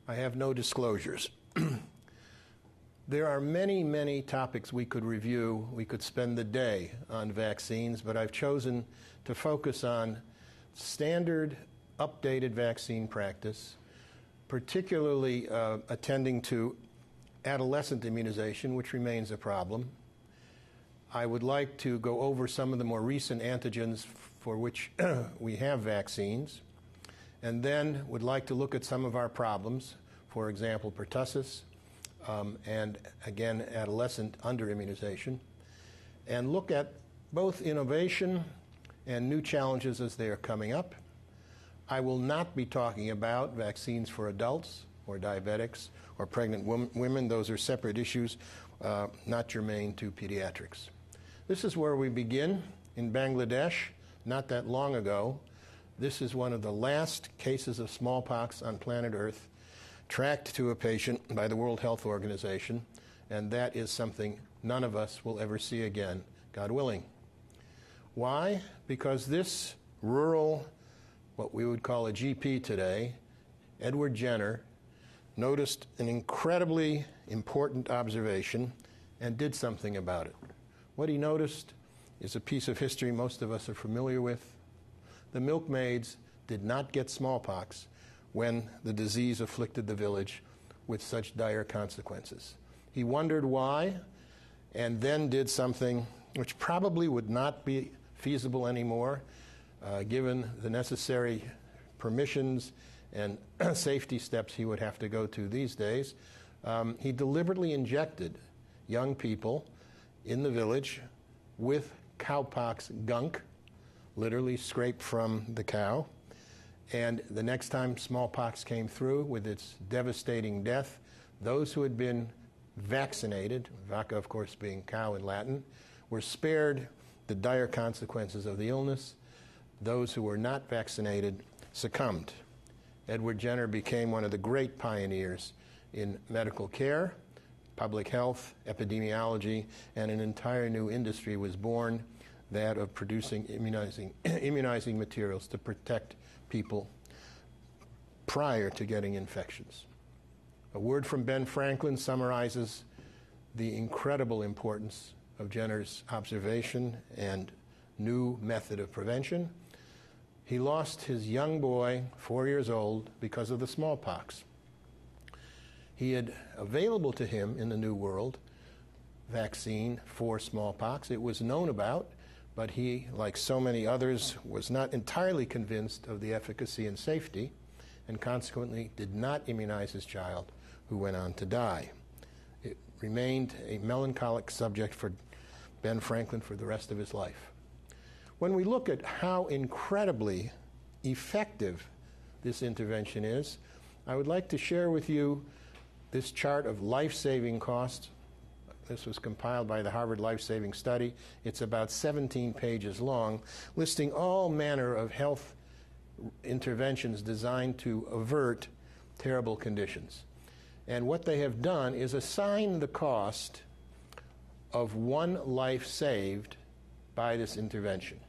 I have no disclosures. There are many, many topics we could review. We could spend the day on vaccines, but I've chosen to focus on standard, updated vaccine practice, particularly attending to adolescent immunization, which remains a problem. I would like to go over some of the more recent antigens for which we have vaccines, and then would like to look at some of our problems, for example, pertussis, and again, adolescent under-immunization, and look at both innovation and new challenges as they are coming up. I will not be talking about vaccines for adults or diabetics or pregnant women. Those are separate issues, not germane to pediatrics. This is where we begin in Bangladesh, not that long ago. This is one of the last cases of smallpox on planet Earth tracked to a patient by the World Health Organization, and that is something none of us will ever see again, God willing. Why? Because this rural, what we would call a GP today, Edward Jenner, noticed an incredibly important observation and did something about it. What he noticed is a piece of history most of us are familiar with. The milkmaids did not get smallpox when the disease afflicted the village with such dire consequences. He wondered why, and then did something which probably would not be feasible anymore, given the necessary permissions and safety steps he would have to go to these days. He deliberately injected young people in the village with cowpox gunk, literally scraped from the cow. And the next time smallpox came through with its devastating death, those who had been vaccinated, vacca of course being cow in Latin, were spared the dire consequences of the illness. Those who were not vaccinated succumbed. Edward Jenner became one of the great pioneers in medical care, public health, epidemiology, and an entire new industry was born, that of producing immunizing materials to protect people prior to getting infections. A word from Ben Franklin summarizes the incredible importance of Jenner's observation and new method of prevention. He lost his young boy, 4 years old, because of the smallpox. He had available to him in the New World vaccine for smallpox. It was known about, but he, like so many others, was not entirely convinced of the efficacy and safety, and consequently did not immunize his child, who went on to die. It remained a melancholic subject for Ben Franklin for the rest of his life. When we look at how incredibly effective this intervention is, I would like to share with you this chart of life-saving costs. This was compiled by the Harvard Life-Saving Study. It's about 17 pages long, listing all manner of health interventions designed to avert terrible conditions. And what they have done is assign the cost of one life saved by this intervention.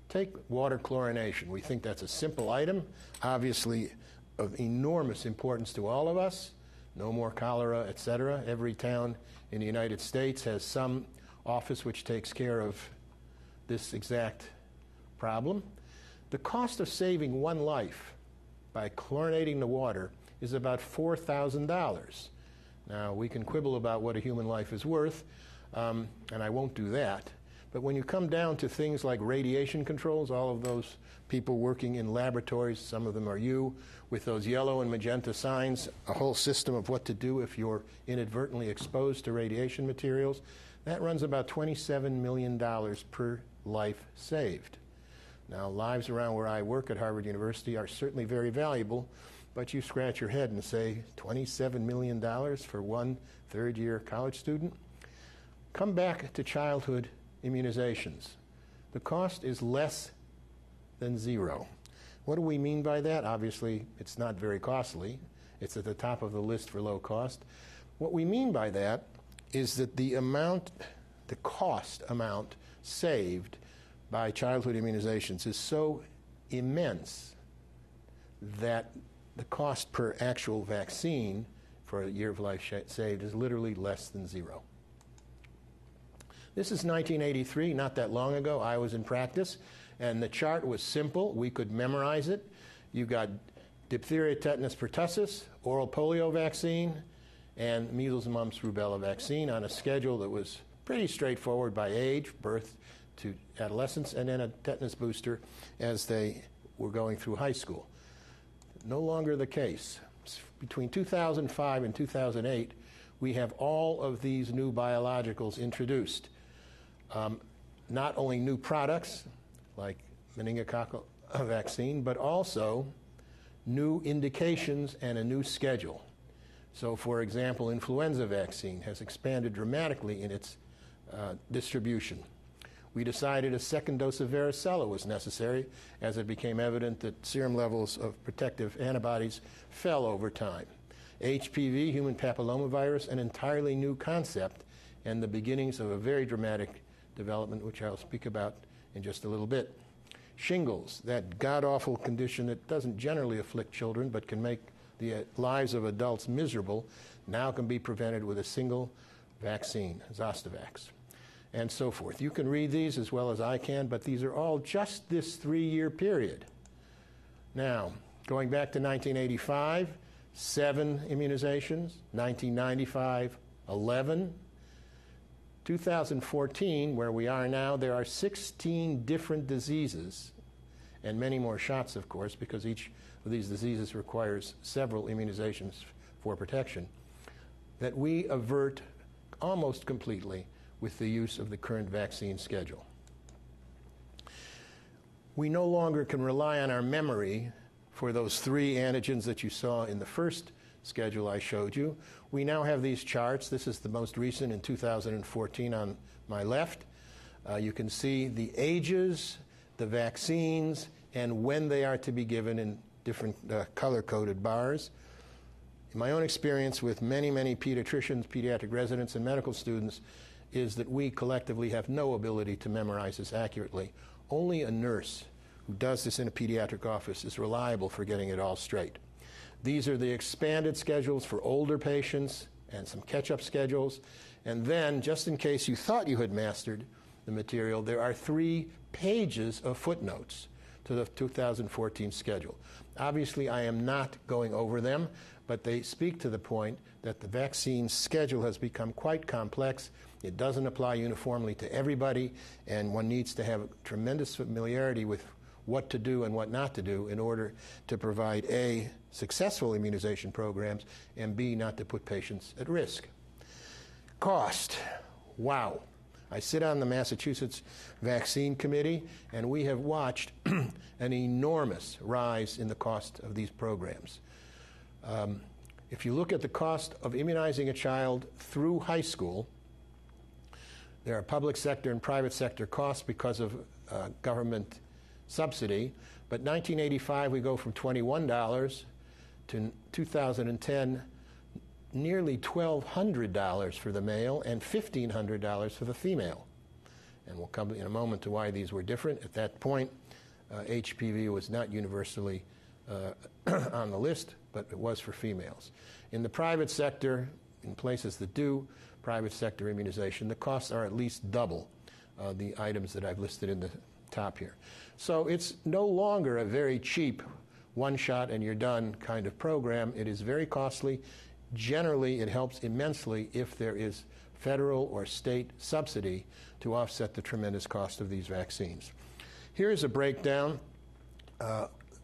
Take water chlorination. We think that's a simple item, obviously of enormous importance to all of us. No more cholera, etc. Every town in the United States has some office which takes care of this exact problem. The cost of saving one life by chlorinating the water is about $4,000. Now, we can quibble about what a human life is worth, and I won't do that. But when you come down to things like radiation controls, all of those people working in laboratories, some of them are you, with those yellow and magenta signs, a whole system of what to do if you're inadvertently exposed to radiation materials, that runs about $27 million per life saved. Now, lives around where I work at Harvard University are certainly very valuable, but you scratch your head and say, $27 million for one third-year college student? Come back to childhood immunizations. The cost is less than zero. What do we mean by that? Obviously, it's not very costly. It's at the top of the list for low cost. What we mean by that is that the cost amount saved by childhood immunizations is so immense that the cost per actual vaccine for a year of life saved is literally less than zero. This is 1983, not that long ago. I was in practice, and the chart was simple. We could memorize it. You got diphtheria, tetanus, pertussis, oral polio vaccine, and measles, mumps, rubella vaccine on a schedule that was pretty straightforward by age, birth to adolescence, and then a tetanus booster as they were going through high school. No longer the case. Between 2005 and 2008, we have all of these new biologicals introduced. Not only new products, like meningococcal vaccine, but also new indications and a new schedule. So, for example, influenza vaccine has expanded dramatically in its distribution. We decided a second dose of varicella was necessary as it became evident that serum levels of protective antibodies fell over time. HPV, human papillomavirus, an entirely new concept and the beginnings of a very dramatic development, which I'll speak about in just a little bit. Shingles, that god-awful condition that doesn't generally afflict children but can make the lives of adults miserable, now can be prevented with a single vaccine, Zostavax, and so forth. You can read these as well as I can, but these are all just this 3-year period. Now, going back to 1985, 7 immunizations, 1995, 11. 2014, where we are now, there are 16 different diseases, and many more shots, of course, because each of these diseases requires several immunizations for protection, that we avert almost completely with the use of the current vaccine schedule. We no longer can rely on our memory for those 3 antigens that you saw in the first schedule I showed you. We now have these charts. This is the most recent in 2014 on my left. You can see the ages, the vaccines, and when they are to be given in different color-coded bars. In my own experience with many, many pediatricians, pediatric residents, and medical students is that we collectively have no ability to memorize this accurately. Only a nurse who does this in a pediatric office is reliable for getting it all straight. These are the expanded schedules for older patients and some catch-up schedules. And then, just in case you thought you had mastered the material, there are 3 pages of footnotes to the 2014 schedule. Obviously, I am not going over them, but they speak to the point that the vaccine schedule has become quite complex. It doesn't apply uniformly to everybody, and one needs to have tremendous familiarity with what to do and what not to do in order to provide A, successful immunization programs, and B, not to put patients at risk. Cost. Wow. I sit on the Massachusetts Vaccine Committee, and we have watched an enormous rise in the cost of these programs. If you look at the cost of immunizing a child through high school, there are public sector and private sector costs because of government subsidy, but 1985 we go from $21 to 2010 nearly $1,200 for the male and $1,500 for the female. And we'll come in a moment to why these were different. At that point, HPV was not universally on the list, but it was for females. In the private sector, in places that do private sector immunization, the costs are at least double the items that I've listed in the top here. So it's no longer a very cheap one-shot and you're done kind of program. It is very costly. Generally, it helps immensely if there is federal or state subsidy to offset the tremendous cost of these vaccines. Here is a breakdown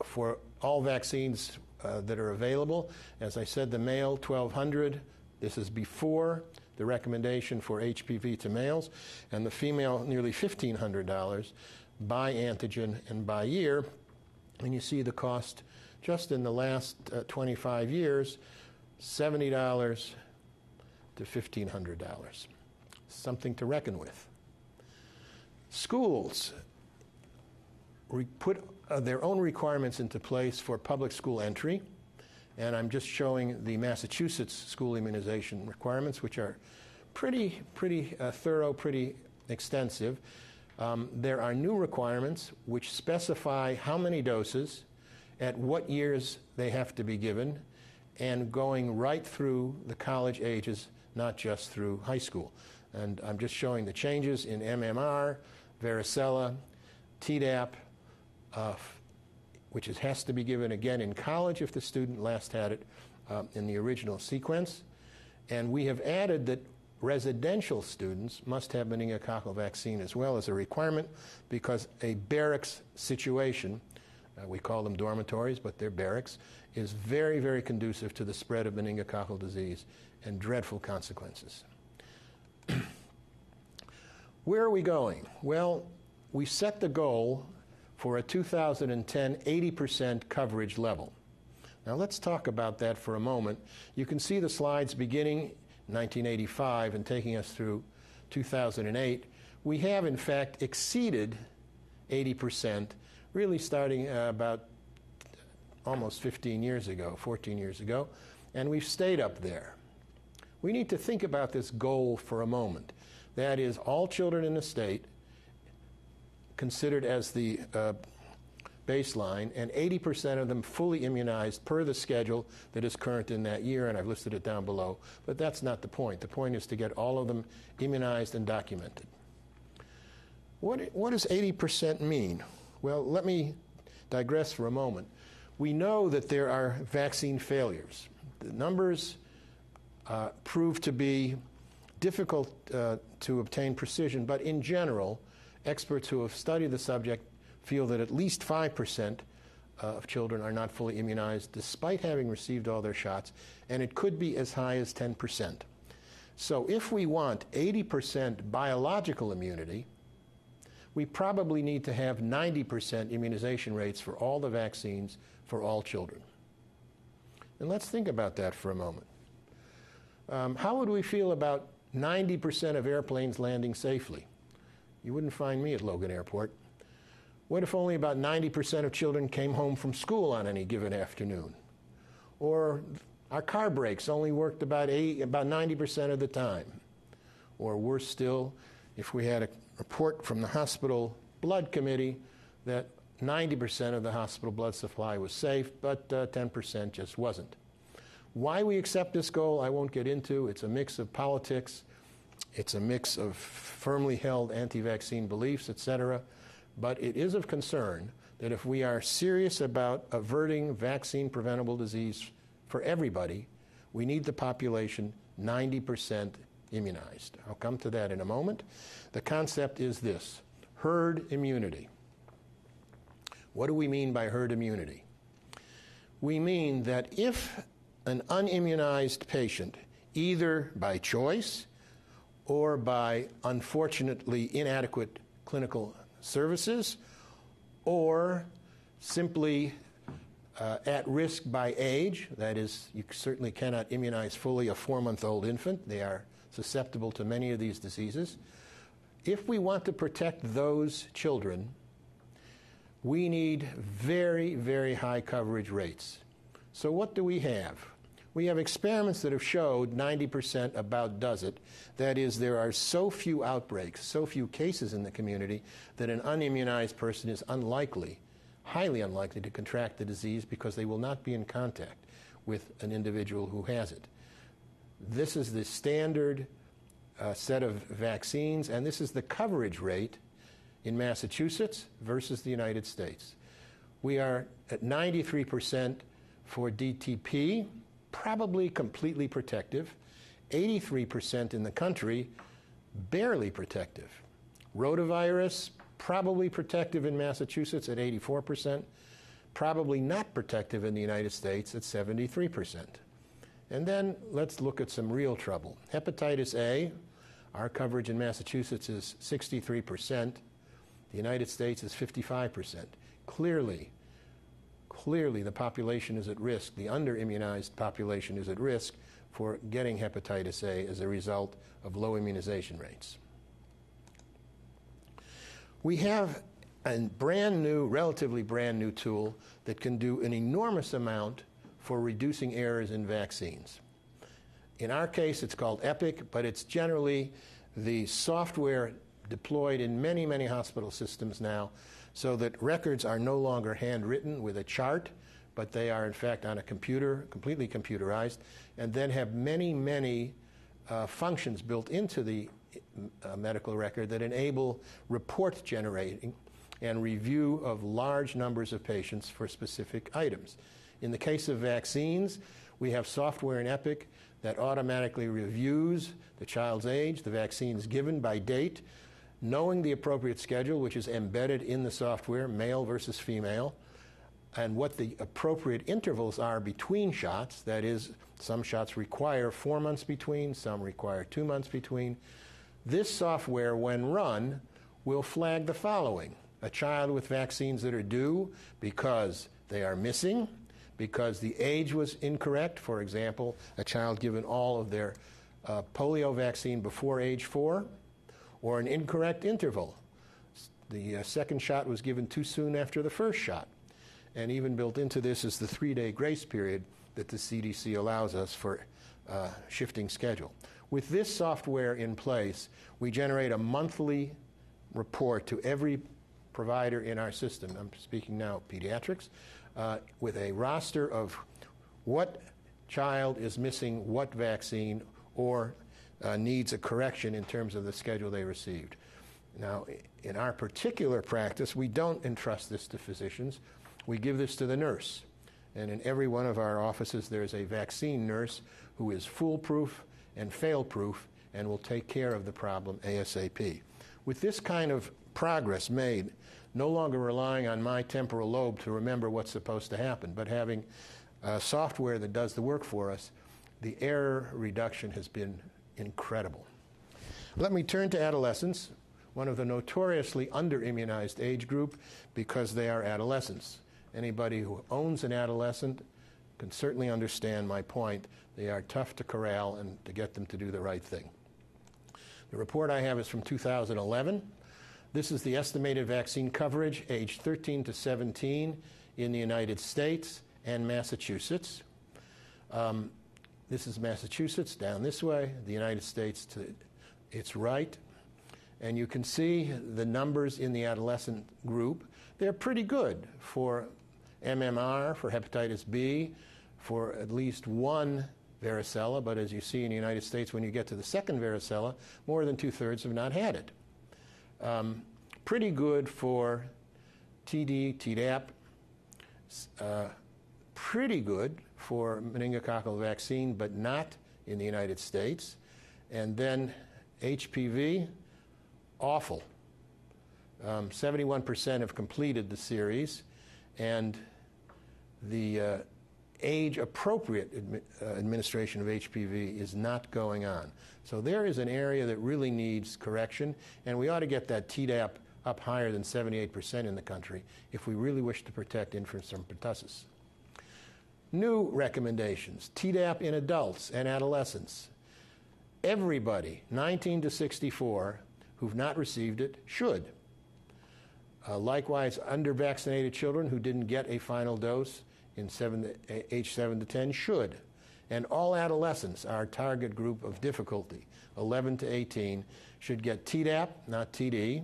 for all vaccines that are available. As I said, the male, $1,200. This is before the recommendation for HPV to males, and the female, nearly $1,500 by antigen and by year. And you see the cost just in the last 25 years, $70 to $1,500. Something to reckon with. Schools put their own requirements into place for public school entry, and I'm just showing the Massachusetts school immunization requirements, which are pretty thorough, pretty extensive. There are new requirements which specify how many doses at what years they have to be given, and going right through the college ages, not just through high school. And I'm just showing the changes in MMR, varicella, Tdap, which has to be given again in college if the student last had it in the original sequence. And we have added that residential students must have meningococcal vaccine as well as a requirement, because a barracks situation, we call them dormitories, but they're barracks, is very, very conducive to the spread of meningococcal disease and dreadful consequences. Where are we going? Well, we set the goal for a 2010 80% coverage level. Now let's talk about that for a moment. You can see the slides beginning in 1985 and taking us through 2008. We have, in fact, exceeded 80%, really starting about almost 15 years ago, 14 years ago, and we've stayed up there. We need to think about this goal for a moment. That is, all children in the state considered as the baseline, and 80% of them fully immunized per the schedule that is current in that year, and I've listed it down below. But that's not the point. The point is to get all of them immunized and documented. What does 80% mean? Well, let me digress for a moment. We know that there are vaccine failures. The numbers prove to be difficult to obtain precision, but in general, experts who have studied the subject feel that at least 5% of children are not fully immunized despite having received all their shots, and it could be as high as 10%. So if we want 80% biological immunity, we probably need to have 90% immunization rates for all the vaccines for all children. And let's think about that for a moment. How would we feel about 90% of airplanes landing safely? You wouldn't find me at Logan Airport. What if only about 90% of children came home from school on any given afternoon? Or our car brakes only worked about 90% of the time? Or worse still, if we had a report from the hospital blood committee that 90% of the hospital blood supply was safe, but 10% just wasn't. Why we accept this goal, I won't get into. It's a mix of politics, it's a mix of firmly held anti-vaccine beliefs, etc. But it is of concern that if we are serious about averting vaccine-preventable disease for everybody, we need the population 90% immunized. I'll come to that in a moment. The concept is this: herd immunity. What do we mean by herd immunity? We mean that if an unimmunized patient, either by choice or by unfortunately inadequate clinical services, or simply at risk by age, that is, you certainly cannot immunize fully a 4-month-old infant. They are susceptible to many of these diseases. If we want to protect those children, we need very, very high coverage rates. So what do we have? We have experiments that have showed 90% about does it. That is, there are so few outbreaks, so few cases in the community that an unimmunized person is unlikely, highly unlikely to contract the disease because they will not be in contact with an individual who has it. This is the standard set of vaccines, and this is the coverage rate in Massachusetts versus the United States. We are at 93% for DTP, probably completely protective, 83% in the country, barely protective. Rotavirus, probably protective in Massachusetts at 84%, probably not protective in the United States at 73%. And then let's look at some real trouble. Hepatitis A, our coverage in Massachusetts is 63%. The United States is 55%. Clearly, the population is at risk, the under-immunized population is at risk for getting hepatitis A as a result of low immunization rates. We have a brand new, relatively brand new tool that can do an enormous amount for reducing errors in vaccines. In our case, it's called EPIC, but it's generally the software deployed in many, many hospital systems now so that records are no longer handwritten with a chart, but they are in fact on a computer, completely computerized, and then have many, many functions built into the medical record that enable report generating and review of large numbers of patients for specific items. In the case of vaccines, we have software in Epic that automatically reviews the child's age, the vaccines given by date, knowing the appropriate schedule, which is embedded in the software, male versus female, and what the appropriate intervals are between shots. That is, some shots require 4 months between, some require 2 months between. This software, when run, will flag the following: a child with vaccines that are due because they are missing, because the age was incorrect. For example, a child given all of their polio vaccine before age 4, or an incorrect interval. The second shot was given too soon after the first shot. And even built into this is the 3-day grace period that the CDC allows us for shifting schedule. With this software in place, we generate a monthly report to every provider in our system. I'm speaking now pediatrics, with a roster of what child is missing what vaccine or needs a correction in terms of the schedule they received. Now, in our particular practice, we don't entrust this to physicians. We give this to the nurse. And in every one of our offices, there's a vaccine nurse who is foolproof and fail-proof and will take care of the problem ASAP. With this kind of progress made, no longer relying on my temporal lobe to remember what's supposed to happen, but having software that does the work for us, the error reduction has been incredible. Let me turn to adolescents, one of the notoriously under-immunized age group because they are adolescents. Anybody who owns an adolescent can certainly understand my point. They are tough to corral and to get them to do the right thing. The report I have is from 2011. This is the estimated vaccine coverage age 13 to 17 in the United States and Massachusetts. This is Massachusetts down this way, the United States to its right. And you can see the numbers in the adolescent group. They're pretty good for MMR, for hepatitis B, for at least one varicella. But as you see in the United States, when you get to the second varicella, more than 2/3 have not had it. Pretty good for TD, Tdap. Pretty good for meningococcal vaccine, but not in the United States. And then HPV, awful. 71% have completed the series, and the age-appropriate administration of HPV is not going on. So there is an area that really needs correction, and we ought to get that Tdap up higher than 78% in the country if we really wish to protect infants from pertussis. New recommendations: Tdap in adults and adolescents. Everybody 19 to 64 who've not received it should. Likewise, under-vaccinated children who didn't get a final dose in age 7 to 10 should. And all adolescents, our target group of difficulty, 11 to 18, should get Tdap, not TD.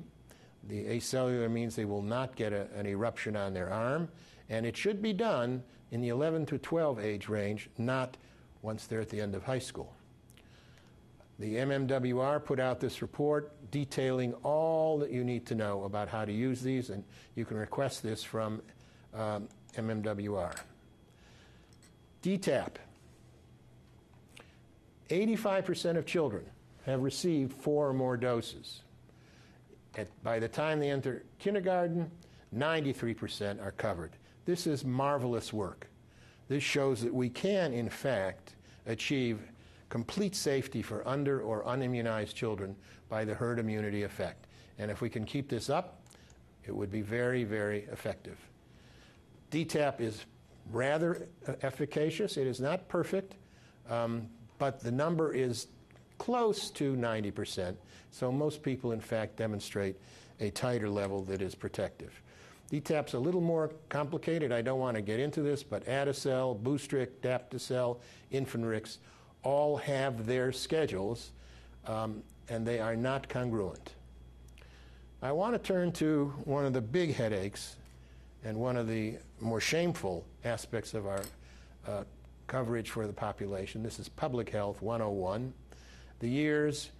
The acellular means they will not get an eruption on their arm, and it should be done in the 11 to 12 age range, not once they're at the end of high school. The MMWR put out this report detailing all that you need to know about how to use these, and you can request this from MMWR. DTaP. 85% of children have received 4 or more doses. By the time they enter kindergarten, 93% are covered. This is marvelous work. This shows that we can, in fact, achieve complete safety for under or unimmunized children by the herd immunity effect. And if we can keep this up, it would be very, very effective. DTaP is rather efficacious. It is not perfect, but the number is close to 90%. So most people, in fact, demonstrate a titer level that is protective. DTaP's a little more complicated. I don't want to get into this, but Adacel, Boostrix, Daptocel, Infanrix all have their schedules, and they are not congruent. I want to turn to one of the big headaches and one of the more shameful aspects of our coverage for the population. This is Public Health 101. The years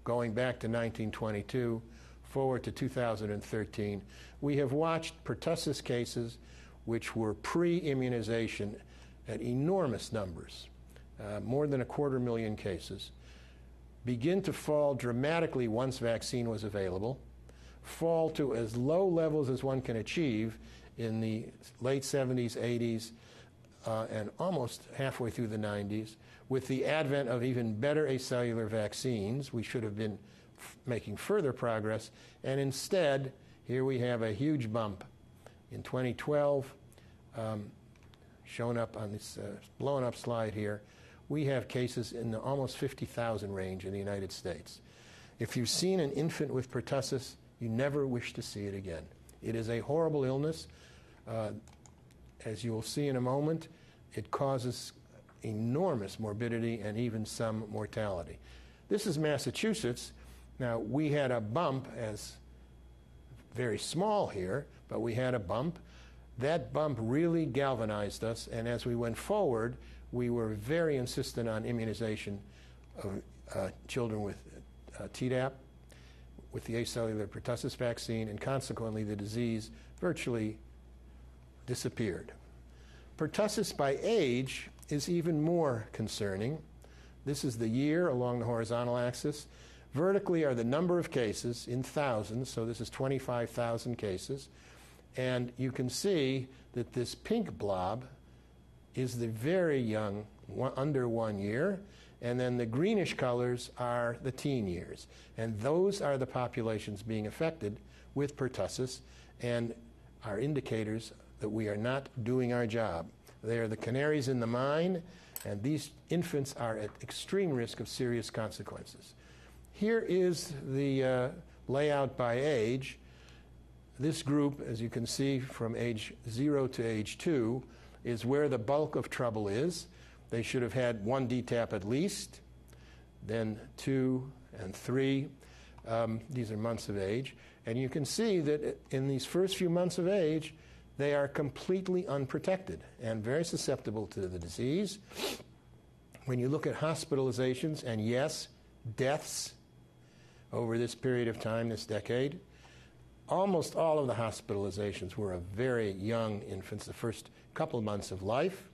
going back to 1922 forward to 2013, we have watched pertussis cases which were pre-immunization at enormous numbers, more than 250,000 cases, begin to fall dramatically once vaccine was available, fall to as low levels as one can achieve in the late 70s, 80s, and almost halfway through the 90s. With the advent of even better acellular vaccines, we should have been making further progress, and instead, here we have a huge bump. In 2012, shown up on this blown up slide here, we have cases in the almost 50,000 range in the United States. If you've seen an infant with pertussis, you never wish to see it again. It is a horrible illness. As you will see in a moment, it causes enormous morbidity and even some mortality. This is Massachusetts. Now, we had a bump, as very small here, but we had a bump. That bump really galvanized us, and as we went forward, we were very insistent on immunization of children with Tdap, with the acellular pertussis vaccine, and consequently the disease virtually disappeared. Pertussis by age is even more concerning. This is the year along the horizontal axis. Vertically are the number of cases in thousands, so this is 25,000 cases. And you can see that this pink blob is the very young, under 1 year, and then the greenish colors are the teen years. And those are the populations being affected with pertussis and are indicators that we are not doing our job. They are the canaries in the mine, and these infants are at extreme risk of serious consequences. Here is the layout by age. This group, as you can see, from age 0 to age 2, is where the bulk of trouble is. They should have had 1 DTaP at least, then 2 and 3. These are months of age. And you can see that in these first few months of age, they are completely unprotected and very susceptible to the disease. When you look at hospitalizations and, yes, deaths over this period of time, this decade, almost all of the hospitalizations were of very young infants, the first couple of months of life.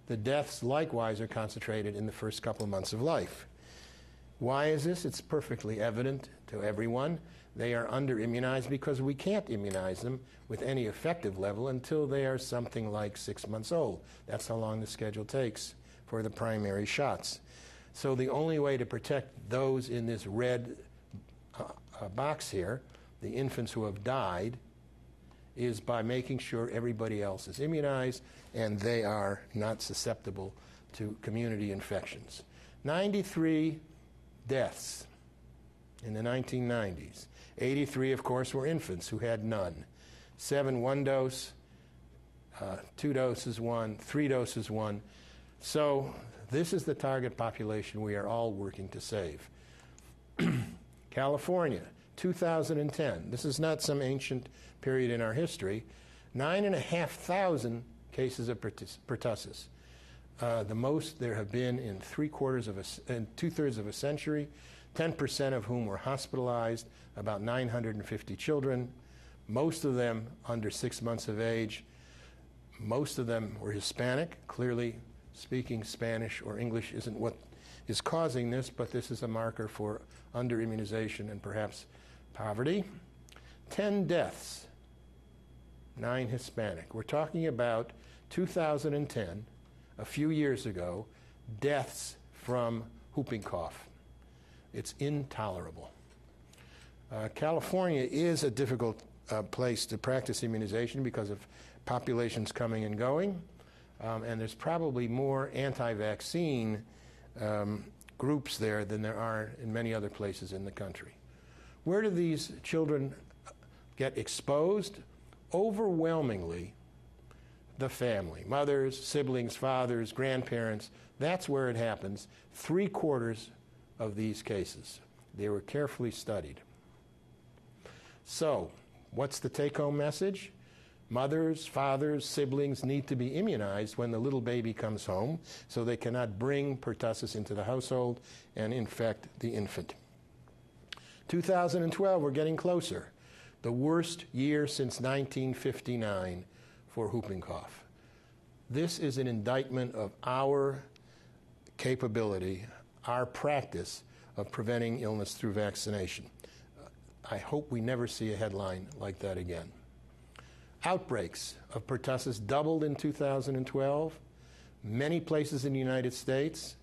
The deaths, likewise, are concentrated in the first couple of months of life. Why is this? It's perfectly evident to everyone. They are under-immunized because we can't immunize them with any effective level until they are something like 6 months old. That's how long the schedule takes for the primary shots. So the only way to protect those in this red box here, the infants who have died, is by making sure everybody else is immunized and they are not susceptible to community infections. 93 deaths in the 1990s. 83, of course, were infants who had none. 7 1 dose, 2 doses 1, 3 doses 1. So this is the target population we are all working to save. California, 2010. This is not some ancient period in our history. 9,500 cases of pertussis. The most there have been in 2/3 of a century, 10% of whom were hospitalized, about 950 children, most of them under 6 months of age. Most of them were Hispanic. Clearly, speaking Spanish or English isn't what is causing this, but this is a marker for under-immunization and perhaps poverty. 10 deaths, 9 Hispanic. We're talking about 2010, a few years ago, deaths from whooping cough. It's intolerable. California is a difficult place to practice immunization because of populations coming and going, and there's probably more anti-vaccine groups there than there are in many other places in the country. Where do these children get exposed? Overwhelmingly, the family, mothers, siblings, fathers, grandparents. That's where it happens. 3/4 of these cases. They were carefully studied. So, what's the take-home message? Mothers, fathers, siblings need to be immunized when the little baby comes home so they cannot bring pertussis into the household and infect the infant. 2012, we're getting closer. The worst year since 1959 for whooping cough. This is an indictment of our capability, our practice of preventing illness through vaccination. I hope we never see a headline like that again. Outbreaks of pertussis doubled in 2012. Many places in the United States.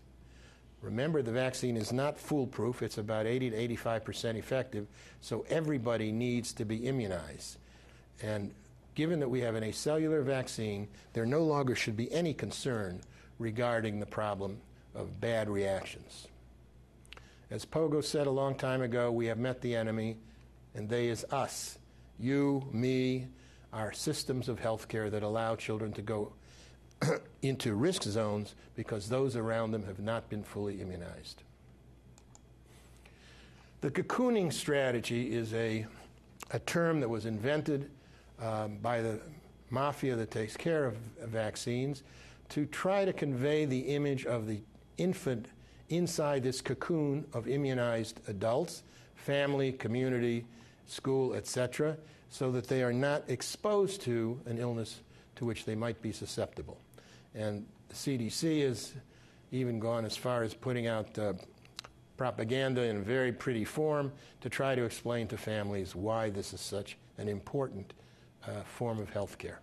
Remember, the vaccine is not foolproof. It's about 80 to 85% effective, so everybody needs to be immunized. And given that we have an acellular vaccine, there no longer should be any concern regarding the problem of bad reactions. As Pogo said a long time ago, we have met the enemy, and they is us. You, me, our systems of healthcare that allow children to go into risk zones because those around them have not been fully immunized. The cocooning strategy is a term that was invented by the mafia that takes care of vaccines to try to convey the image of the infant inside this cocoon of immunized adults, family, community, school, etc., so that they are not exposed to an illness to which they might be susceptible. And the CDC has even gone as far as putting out propaganda in a very pretty form to try to explain to families why this is such an important form of health care.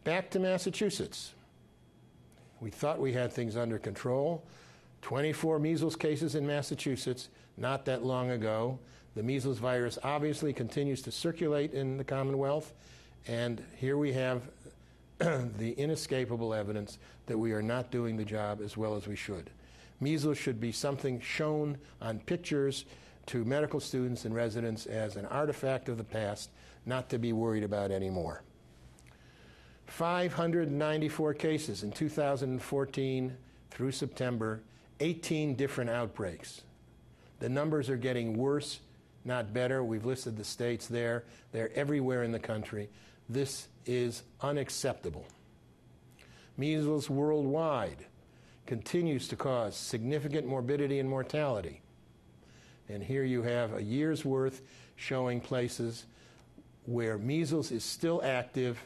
Back to Massachusetts. We thought we had things under control. 24 measles cases in Massachusetts not that long ago. The measles virus obviously continues to circulate in the Commonwealth, and here we have the inescapable evidence that we are not doing the job as well as we should. Measles should be something shown on pictures to medical students and residents as an artifact of the past, not to be worried about anymore. 594 cases in 2014 through September, 18 different outbreaks. The numbers are getting worse, not better. We've listed the states there. They're everywhere in the country. This is unacceptable. Measles worldwide continues to cause significant morbidity and mortality. And here you have a year's worth showing places where measles is still active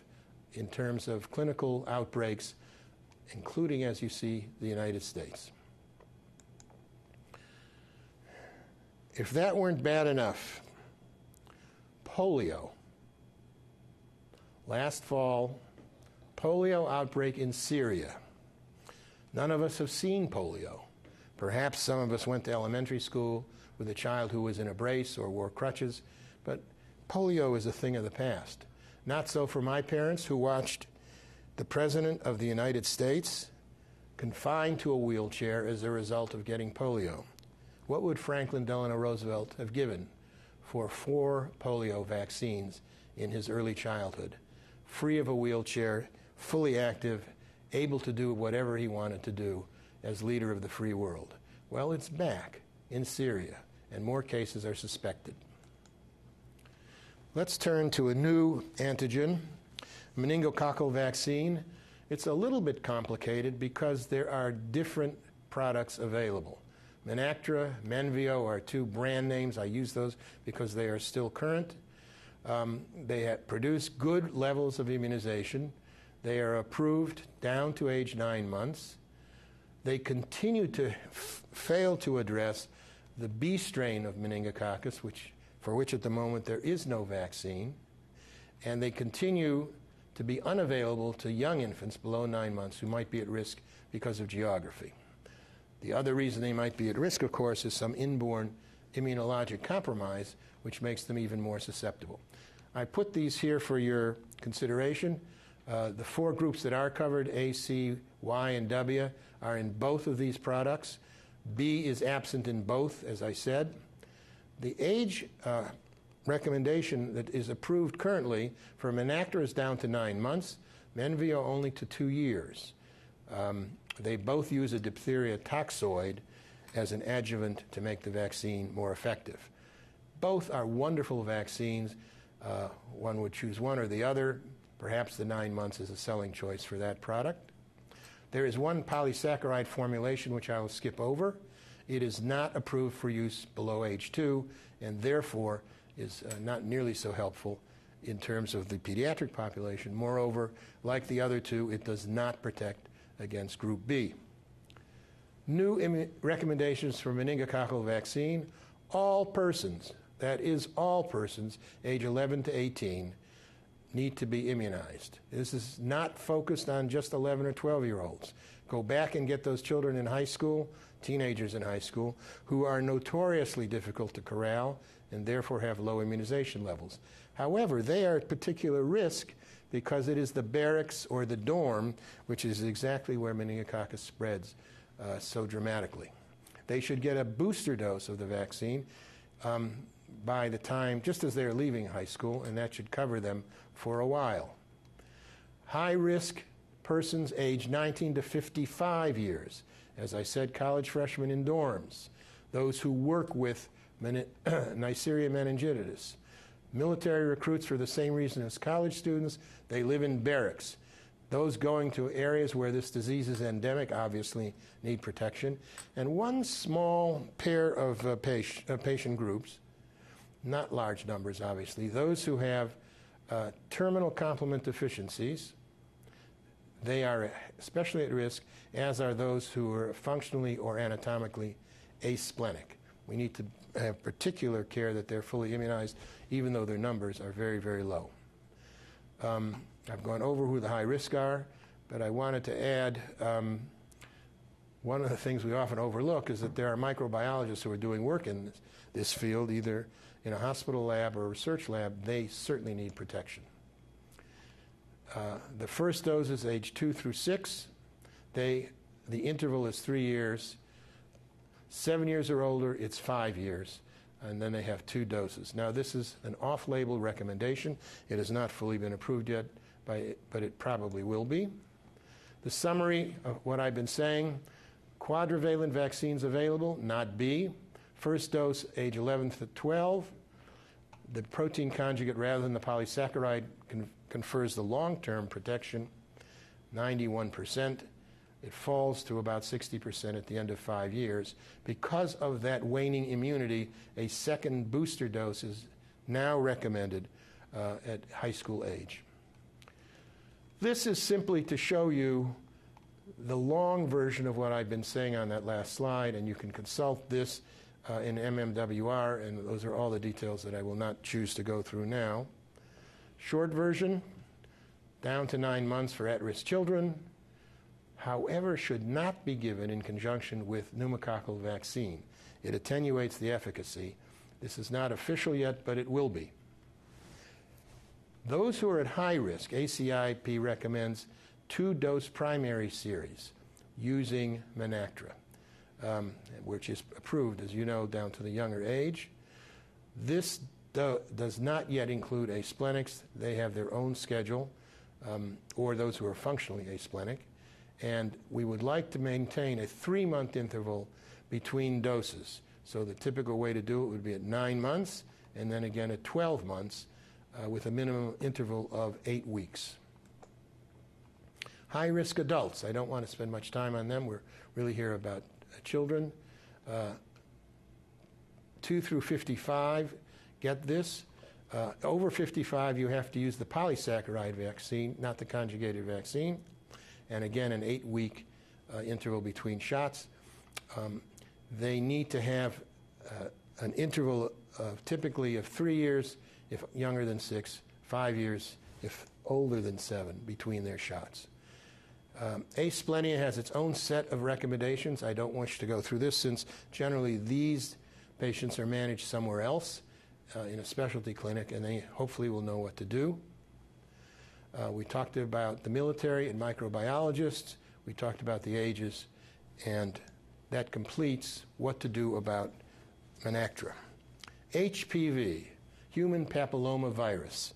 in terms of clinical outbreaks, including, as you see, the United States. If that weren't bad enough, polio. Last fall, polio outbreak in Syria. None of us have seen polio. Perhaps some of us went to elementary school with a child who was in a brace or wore crutches, but polio is a thing of the past. Not so for my parents, who watched the President of the United States confined to a wheelchair as a result of getting polio. What would Franklin Delano Roosevelt have given for 4 polio vaccines in his early childhood? Free of a wheelchair, fully active, able to do whatever he wanted to do as leader of the free world. Well, it's back in Syria, and more cases are suspected. Let's turn to a new antigen, meningococcal vaccine. It's a little bit complicated because there are different products available. Menactra, Menveo are 2 brand names. I use those because they are still current. They have produced good levels of immunization. They are approved down to age 9 months. They continue to fail to address the B strain of meningococcus, for which at the moment there is no vaccine. And they continue to be unavailable to young infants below 9 months who might be at risk because of geography. The other reason they might be at risk, of course, is some inborn immunologic compromise, which makes them even more susceptible. I put these here for your consideration. The 4 groups that are covered, A, C, Y, and W, are in both of these products. B is absent in both, as I said. The age recommendation that is approved currently for Menactra is down to 9 months, Menveo only to 2 years. They both use a diphtheria toxoid as an adjuvant to make the vaccine more effective. Both are wonderful vaccines. One would choose one or the other. Perhaps the 9 months is a selling choice for that product. There is one polysaccharide formulation which I will skip over. It is not approved for use below age 2 and therefore is not nearly so helpful in terms of the pediatric population. Moreover, like the other two, it does not protect against Group B. New recommendations for meningococcal vaccine. All persons, that is all persons, age 11 to 18, need to be immunized. This is not focused on just 11 or 12-year-olds. Go back and get those children in high school, teenagers in high school, who are notoriously difficult to corral and therefore have low immunization levels. However, they are at particular risk because it is the barracks or the dorm, which is exactly where meningococcus spreads so dramatically. They should get a booster dose of the vaccine by the time, just as they're leaving high school, and that should cover them for a while. High-risk persons age 19 to 55 years. As I said, college freshmen in dorms, those who work with Neisseria meningitidis. Military recruits for the same reason as college students, they live in barracks. Those going to areas where this disease is endemic obviously need protection. And one small pair of patient groups, not large numbers obviously, those who have terminal complement deficiencies, they are especially at risk, as are those who are functionally or anatomically asplenic. We need to have particular care that they're fully immunized, even though their numbers are very, very low. I've gone over who the high risk are, but I wanted to add one of the things we often overlook is that there are microbiologists who are doing work in this field, either in a hospital lab or a research lab. They certainly need protection. The first doses, age 2 through 6, the interval is 3 years. 7 years or older, it's 5 years, and then they have 2 doses. Now, this is an off-label recommendation. It has not fully been approved yet, but it probably will be. The summary of what I've been saying: quadrivalent vaccines available, not B. First dose, age 11 to 12. The protein conjugate rather than the polysaccharide confers the long-term protection, 91%. It falls to about 60% at the end of 5 years. Because of that waning immunity, a second booster dose is now recommended at high school age. This is simply to show you the long version of what I've been saying on that last slide, and you can consult this in MMWR, and those are all the details that I will not choose to go through now. Short version, down to 9 months for at-risk children, however, should not be given in conjunction with pneumococcal vaccine. It attenuates the efficacy. This is not official yet, but it will be. Those who are at high risk, ACIP recommends 2-dose primary series using Menactra, which is approved, as you know, down to the younger age. This does not yet include asplenics. They have their own schedule, or those who are functionally asplenic. And we would like to maintain a 3-month interval between doses. So the typical way to do it would be at 9 months, and then again at 12 months, with a minimum interval of 8 weeks. High-risk adults, I don't want to spend much time on them. We're really here about children. 2 through 55, get this. Over 55, you have to use the polysaccharide vaccine, not the conjugated vaccine. And again, an 8-week interval between shots. They need to have an interval of typically of 3 years if younger than 6, 5 years if older than 7 between their shots. Asplenia has its own set of recommendations. I don't wish to go through this since generally these patients are managed somewhere else in a specialty clinic, and they hopefully will know what to do. We talked about the military and microbiologists. We talked about the ages, and that completes what to do about Menactra. HPV, human papillomavirus,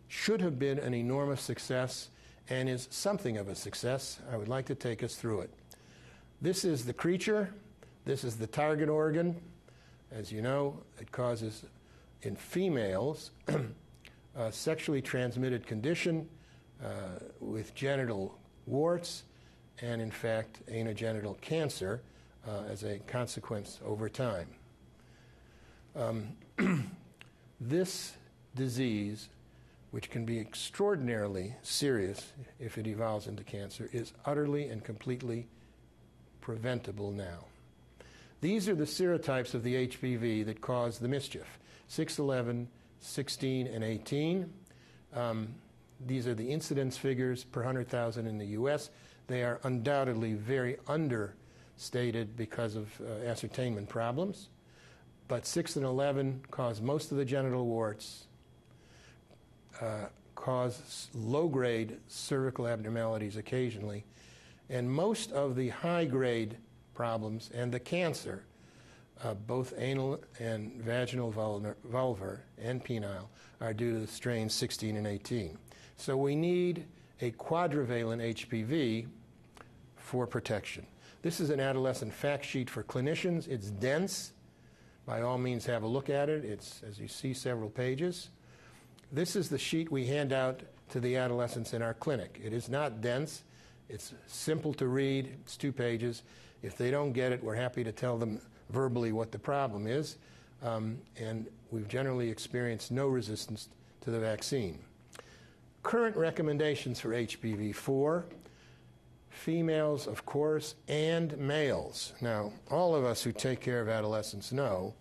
should have been an enormous success and is something of a success. I would like to take us through it. This is the creature. This is the target organ. As you know, it causes in females, a sexually transmitted condition with genital warts and, in fact, anogenital cancer as a consequence over time. This disease, which can be extraordinarily serious if it evolves into cancer, is utterly and completely preventable now. These are the serotypes of the HPV that cause the mischief: 6, 11, 16, and 18. These are the incidence figures per 100,000 in the U.S. They are undoubtedly very understated because of ascertainment problems. But 6 and 11 cause most of the genital warts, cause low-grade cervical abnormalities occasionally, and most of the high-grade problems and the cancer, both anal and vaginal, vulvar, and penile, are due to the strains 16 and 18. So we need a quadrivalent HPV for protection. This is an adolescent fact sheet for clinicians. It's dense. By all means, have a look at it. It's, as you see, several pages. This is the sheet we hand out to the adolescents in our clinic. It is not dense. It's simple to read. It's 2 pages. If they don't get it, we're happy to tell them verbally what the problem is. And we've generally experienced no resistance to the vaccine. Current recommendations for HPV-4, females, of course, and males. Now, all of us who take care of adolescents know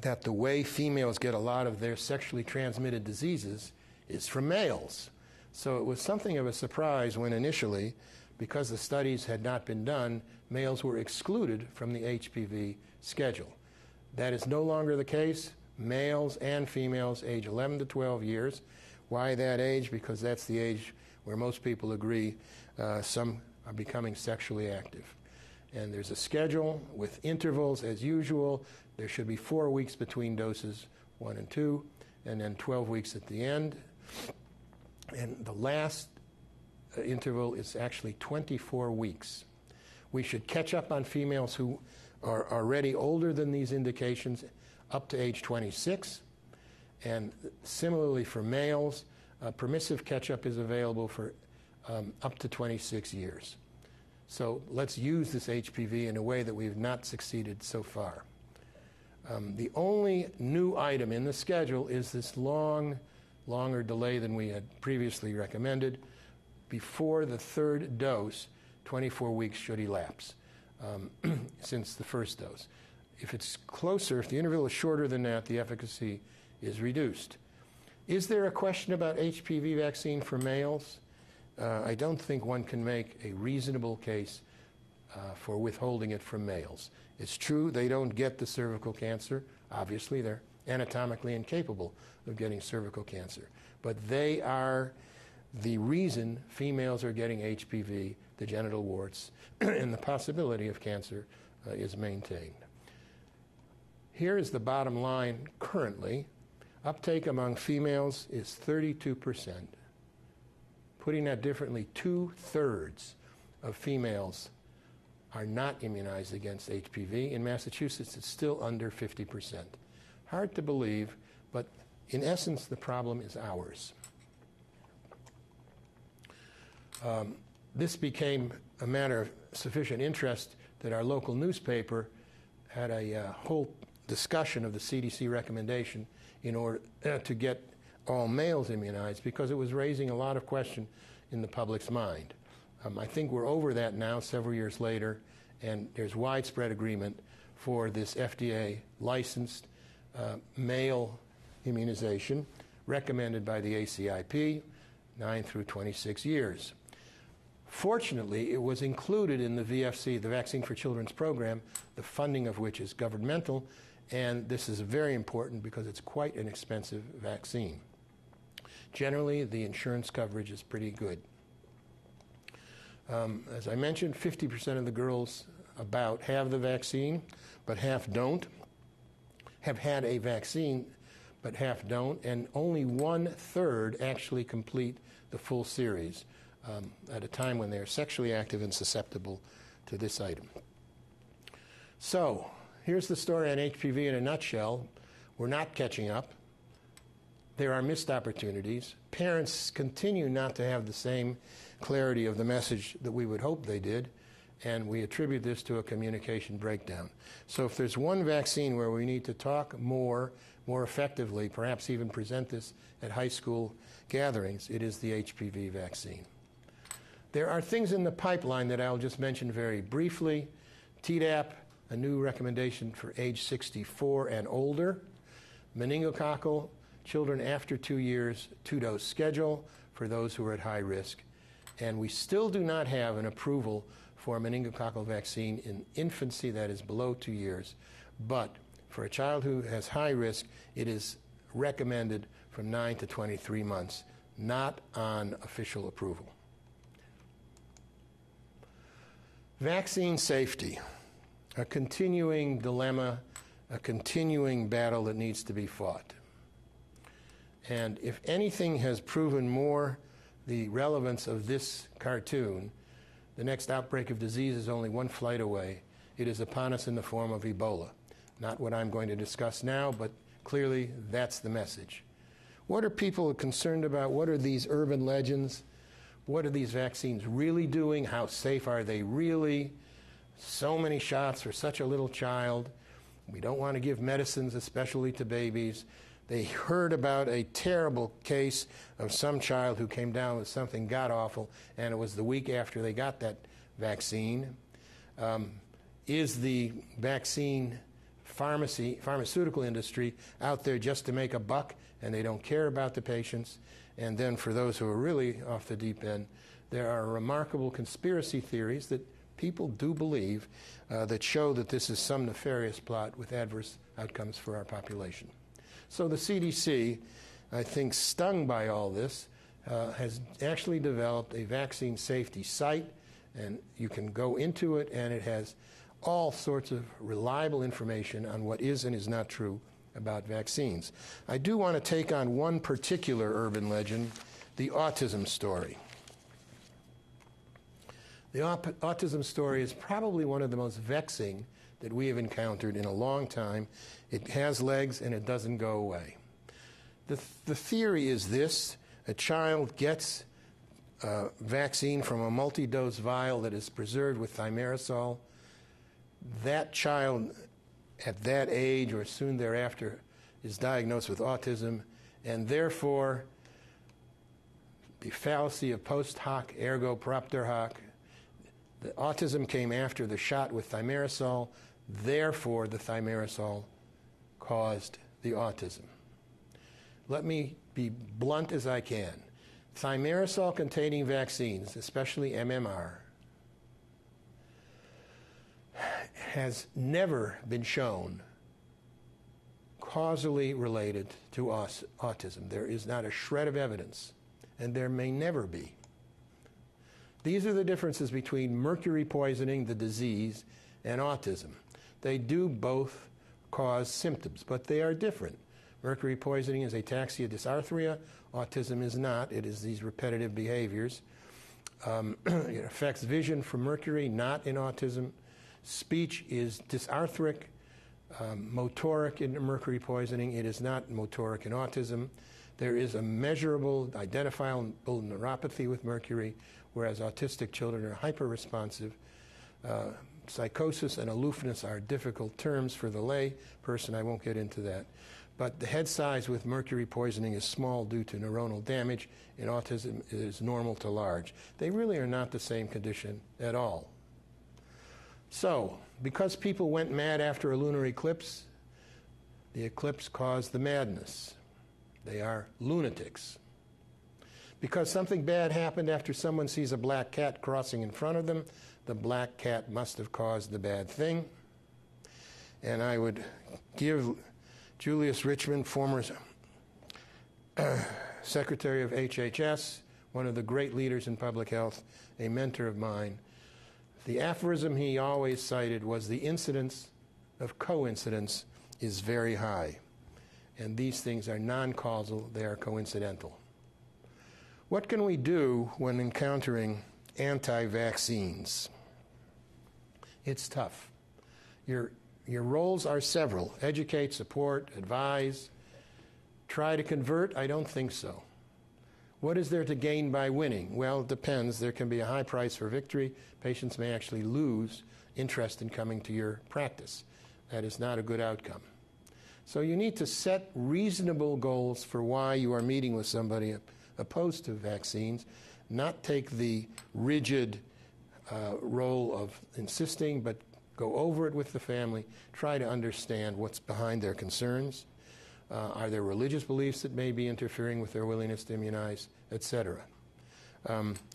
that the way females get a lot of their sexually transmitted diseases is from males. So it was something of a surprise when initially, because the studies had not been done, males were excluded from the HPV schedule. That is no longer the case. Males and females age 11 to 12 years. Why that age? Because that's the age where most people agree some are becoming sexually active. And there's a schedule with intervals as usual. There should be 4 weeks between doses 1 and 2, and then 12 weeks at the end. And the last interval is actually 24 weeks. We should catch up on females who are already older than these indications up to age 26. And similarly for males, permissive catch-up is available for up to 26 years. So let's use this HPV in a way that we've not succeeded so far. The only new item in the schedule is this longer delay than we had previously recommended. Before the 3rd dose, 24 weeks should elapse since the first dose. If it's closer, if the interval is shorter than that, the efficacy is reduced. Is there a question about HPV vaccine for males? I don't think one can make a reasonable case for withholding it from males. It's true they don't get the cervical cancer. Obviously, they're anatomically incapable of getting cervical cancer. But they are the reason females are getting HPV, the genital warts, and the possibility of cancer is maintained. Here is the bottom line currently. Uptake among females is 32%. Putting that differently, 2/3 of females are not immunized against HPV. In Massachusetts, it's still under 50%. Hard to believe, but in essence, the problem is ours. This became a matter of sufficient interest that our local newspaper had a whole discussion of the CDC recommendation in order to get all males immunized, because it was raising a lot of question in the public's mind. I think we're over that now, several years later, and there's widespread agreement for this FDA-licensed male immunization recommended by the ACIP, 9 through 26 years. Fortunately, it was included in the VFC, the Vaccine for Children's program, the funding of which is governmental, and this is very important because it's quite an expensive vaccine. Generally, the insurance coverage is pretty good. As I mentioned, 50% of the girls about have the vaccine, but half don't, have had a vaccine, but half don't, and only 1/3 actually complete the full series at a time when they're sexually active and susceptible to this item. So, here's the story on HPV in a nutshell. We're not catching up. There are missed opportunities. Parents continue not to have the same clarity of the message that we would hope they did, and we attribute this to a communication breakdown. So if there's one vaccine where we need to talk more effectively, perhaps even present this at high school gatherings, it is the HPV vaccine. There are things in the pipeline that I'll just mention very briefly. Tdap, a new recommendation for age 64 and older. Meningococcal, children after 2 years, 2-dose schedule for those who are at high risk. And we still do not have an approval for a meningococcal vaccine in infancy that is below 2 years. But for a child who has high risk, it is recommended from 9 to 23 months, not on official approval. Vaccine safety, a continuing dilemma, a continuing battle that needs to be fought. And if anything has proven more the relevance of this cartoon, the next outbreak of disease is only one flight away. It is upon us in the form of Ebola. Not what I'm going to discuss now, but clearly that's the message. What are people concerned about? What are these urban legends? What are these vaccines really doing? How safe are they really? So many shots for such a little child. We don't want to give medicines, especially to babies. They heard about a terrible case of some child who came down with something god-awful, and it was the week after they got that vaccine. Is the vaccine pharmaceutical industry out there just to make a buck, and they don't care about the patients? And then for those who are really off the deep end, there are remarkable conspiracy theories that people do believe that show that this is some nefarious plot with adverse outcomes for our population. So the CDC, I think stung by all this, has actually developed a vaccine safety site, and you can go into it, and it has all sorts of reliable information on what is and is not true about vaccines. I do want to take on one particular urban legend, the autism story. The autism story is probably one of the most vexing that we have encountered in a long time. It has legs and it doesn't go away. The theory is this: a child gets a vaccine from a multi-dose vial that is preserved with thimerosal. That child at that age or soon thereafter is diagnosed with autism, and therefore the fallacy of post hoc ergo propter hoc, the autism came after the shot with thimerosal, therefore the thimerosal caused the autism. Let me be blunt as I can. Thimerosal-containing vaccines, especially MMR, has never been shown causally related to autism. There is not a shred of evidence, and there may never be. These are the differences between mercury poisoning, the disease, and autism. They do both cause symptoms, but they are different. Mercury poisoning is ataxia dysarthria. Autism is not. It is these repetitive behaviors. It affects vision from mercury, not in autism. Speech is dysarthric, motoric in mercury poisoning. It is not motoric in autism. There is a measurable, identifiable neuropathy with mercury, whereas autistic children are hyperresponsive. Psychosis and aloofness are difficult terms for the lay person. I won't get into that. But the head size with mercury poisoning is small due to neuronal damage. In autism, it is normal to large. They really are not the same condition at all. So, because people went mad after a lunar eclipse, the eclipse caused the madness. They are lunatics. Because something bad happened after someone sees a black cat crossing in front of them, the black cat must have caused the bad thing. And I would give Julius Richmond, former Secretary of HHS, one of the great leaders in public health, a mentor of mine, the aphorism he always cited was the incidence of coincidence is very high. And these things are non-causal, they are coincidental. What can we do when encountering anti-vaccines? It's tough. You're Your roles are several: educate, support, advise. Try to convert? I don't think so. What is there to gain by winning? Well, it depends. There can be a high price for victory. Patients may actually lose interest in coming to your practice. That is not a good outcome. So you need to set reasonable goals for why you are meeting with somebody opposed to vaccines, not take the rigid role of insisting, but go over it with the family, try to understand what's behind their concerns. Are there religious beliefs that may be interfering with their willingness to immunize, etc.?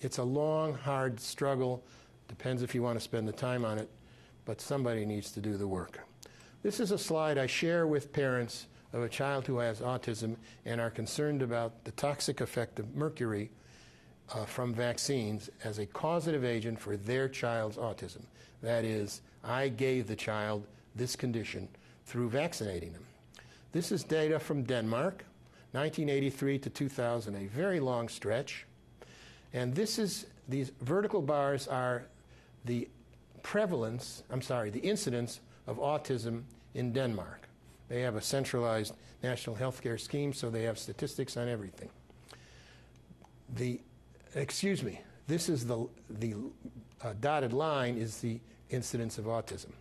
It's a long, hard struggle. Depends if you want to spend the time on it, but somebody needs to do the work. This is a slide I share with parents of a child who has autism and are concerned about the toxic effect of mercury from vaccines as a causative agent for their child's autism. That is, I gave the child this condition through vaccinating them. This is data from Denmark, 1983 to 2000, a very long stretch. And these vertical bars are the the incidence of autism in Denmark. They have a centralized national health care scheme, so they have statistics on everything. This is the dotted line is the incidence of autism.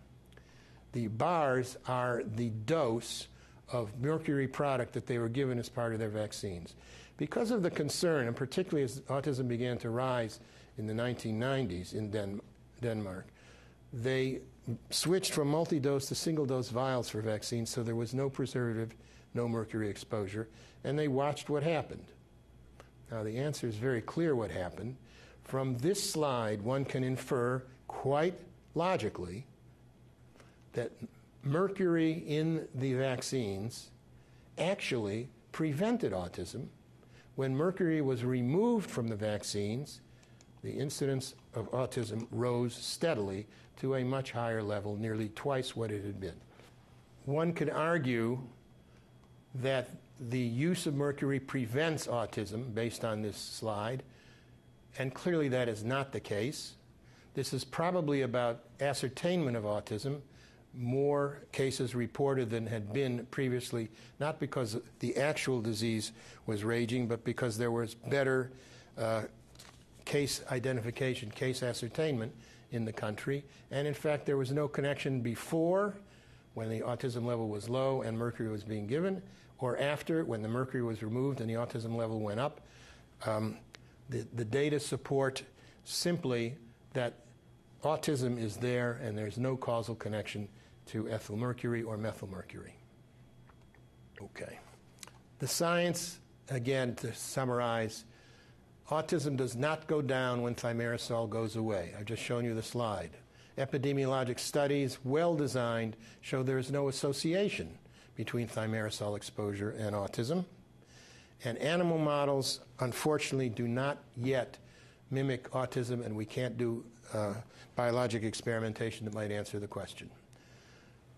The bars are the dose of mercury product that they were given as part of their vaccines. Because of the concern, and particularly as autism began to rise in the 1990s in Denmark, they switched from multi-dose to single-dose vials for vaccines, so there was no preservative, no mercury exposure, and they watched what happened. Now, the answer is very clear what happened. From this slide, one can infer quite logically that mercury in the vaccines actually prevented autism. When mercury was removed from the vaccines, the incidence of autism rose steadily to a much higher level, nearly twice what it had been. One could argue that the use of mercury prevents autism based on this slide, and clearly that is not the case. This is probably about ascertainment of autism, more cases reported than had been previously, not because the actual disease was raging, but because there was better case identification, case ascertainment in the country. And in fact, there was no connection before, when the autism level was low and mercury was being given, or after, when the mercury was removed and the autism level went up. The data support simply that autism is there and there's no causal connection to ethylmercury or methylmercury. Okay. The science, again, to summarize, autism does not go down when thimerosal goes away. I've just shown you the slide. Epidemiologic studies, well designed, show there is no association between thimerosal exposure and autism. And animal models, unfortunately, do not yet mimic autism, and we can't do biologic experimentation that might answer the question.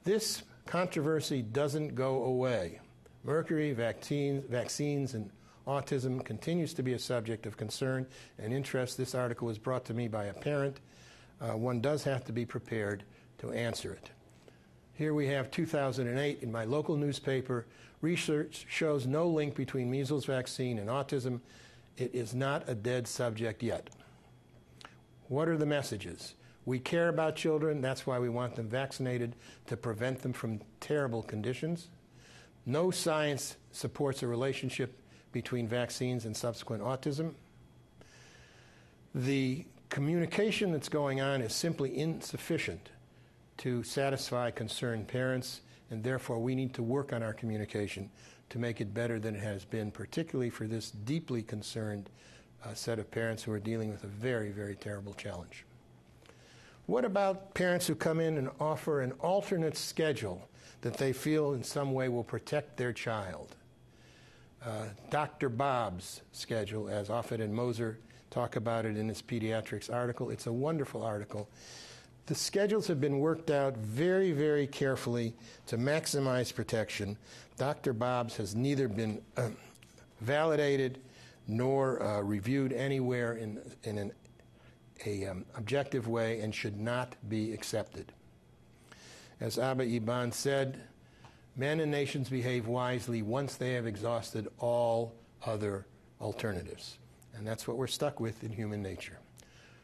This controversy doesn't go away. Mercury, vaccines, and autism continues to be a subject of concern and interest. This article was brought to me by a parent. One does have to be prepared to answer it. Here we have 2008 in my local newspaper. Research shows no link between measles vaccine and autism. It is not a dead subject yet. What are the messages? We care about children. That's why we want them vaccinated, to prevent them from terrible conditions. No science supports a relationship between vaccines and subsequent autism. The communication that's going on is simply insufficient to satisfy concerned parents, and therefore we need to work on our communication to make it better than it has been, particularly for this deeply concerned set of parents who are dealing with a very, very terrible challenge. What about parents who come in and offer an alternate schedule that they feel in some way will protect their child? Dr. Bob's schedule, as Offit and Moser talk about it in this pediatrics article. It's a wonderful article. The schedules have been worked out very, very carefully to maximize protection. Dr. Bob's has neither been validated nor reviewed anywhere in an objective way and should not be accepted. As Abba Iban said, men and nations behave wisely once they have exhausted all other alternatives. And that's what we're stuck with in human nature.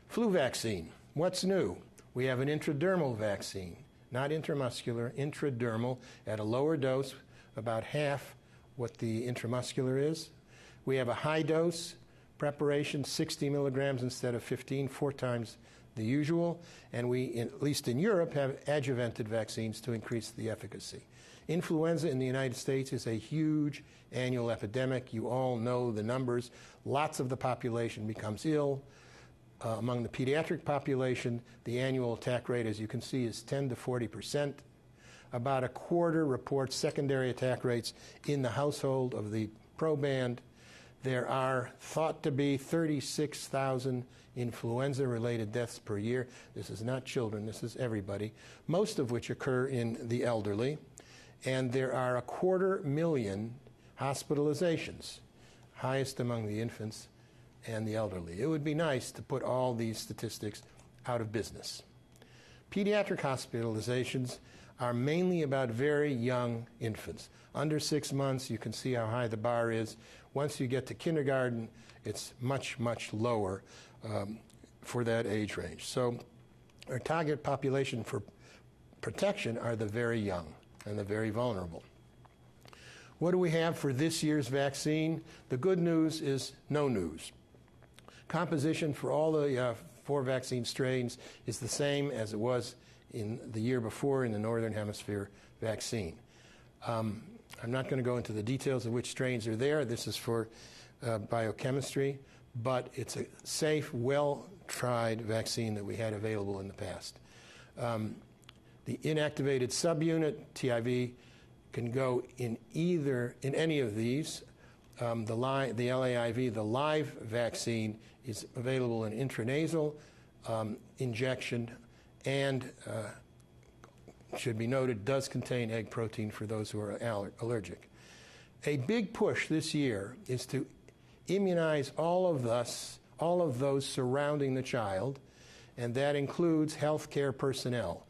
Flu vaccine. What's new? We have an intradermal vaccine, not intramuscular, intradermal at a lower dose, about half what the intramuscular is. We have a high dose preparation, 60 milligrams instead of 15, 4 times the usual. And we, at least in Europe, have adjuvanted vaccines to increase the efficacy. Influenza in the United States is a huge annual epidemic. You all know the numbers. Lots of the population becomes ill. Among the pediatric population, the annual attack rate, as you can see, is 10 to 40%. About a quarter reports secondary attack rates in the household of the proband. There are thought to be 36,000 influenza-related deaths per year. This is not children, this is everybody, most of which occur in the elderly. And there are 250,000 hospitalizations, highest among the infants and the elderly. It would be nice to put all these statistics out of business. Pediatric hospitalizations are mainly about very young infants. Under 6 months, you can see how high the bar is. Once you get to kindergarten, it's much, much lower for that age range. So our target population for protection are the very young and the very vulnerable. What do we have for this year's vaccine? The good news is no news. Composition for all the 4 vaccine strains is the same as it was in the year before in the Northern Hemisphere vaccine. I'm not going to go into the details of which strains are there. This is for biochemistry, but it's a safe, well-tried vaccine that we had available in the past. The inactivated subunit, TIV, can go in any of these. The LAIV, the live vaccine, is available in intranasal injection and, should be noted, does contain egg protein for those who are allergic. A big push this year is to immunize all of those surrounding the child, and that includes healthcare personnel.